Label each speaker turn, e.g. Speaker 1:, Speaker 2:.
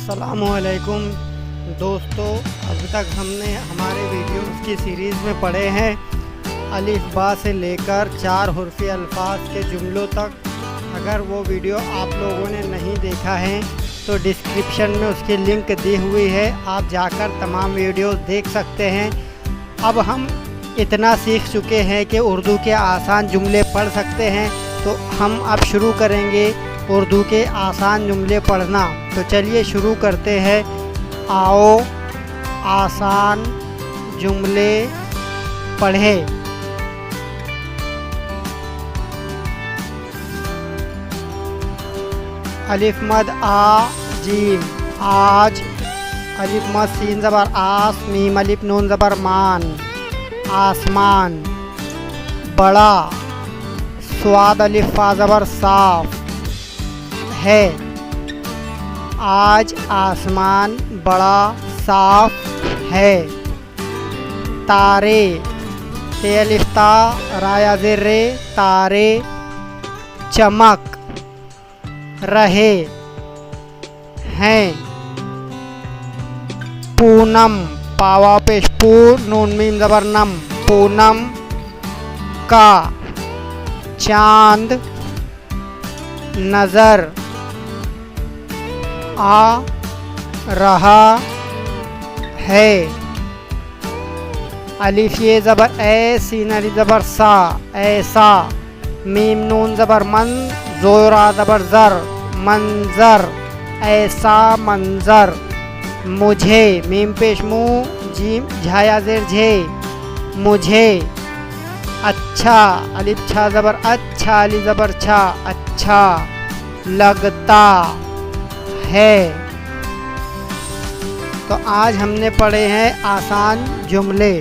Speaker 1: अस्सलामुअलैकुम दोस्तों, अभी तक हमने हमारे वीडियोस की सीरीज़ में पढ़े हैं अलिफ बा से लेकर 4 हुर्फ़ी अल्फाज के जुमलों तक। अगर वो वीडियो आप लोगों ने नहीं देखा है तो डिस्क्रिप्शन में उसकी लिंक दी हुई है, आप जाकर तमाम वीडियोस देख सकते हैं। अब हम इतना सीख चुके हैं कि उर्दू के आसान जुमले पढ़ सकते हैं, तो हम अब शुरू करेंगे उर्दू के आसान जुमले पढ़ना। तो चलिए शुरू करते हैं। आओ आसान जुमले पढ़ें। अलिफ मद आ जीम आज, अलिफ मद सीन ज़बर आस, मीम अलिफ नून ज़बर मान आसमान। बड़ा स्वाद अलिफ फा ज़बर साफ है, आज आसमान बड़ा साफ है। तारे ते अलिफ ता रा या ज़ेर रे तारे चमक रहे हैं। पूनम पावा पेश पू नून मीम ज़बर नम पूनम का चांद नज़र आ रहा है। अलिफ ये ज़बर ए सीन अलिफ ज़बर सा ऐसा, मीम नून ज़बर मन ज़ोरा ज़बर ज़र मंज़र ऐसा मंज़र। मुझे मीम पेश मुँह जीम झाया ज़ेर झे मुझे। अच्छा अलिफ छा ज़बर अच्छा अलिफ ज़बर छा अच्छा लगता है। तो आज हमने पढ़े हैं आसान जुमले।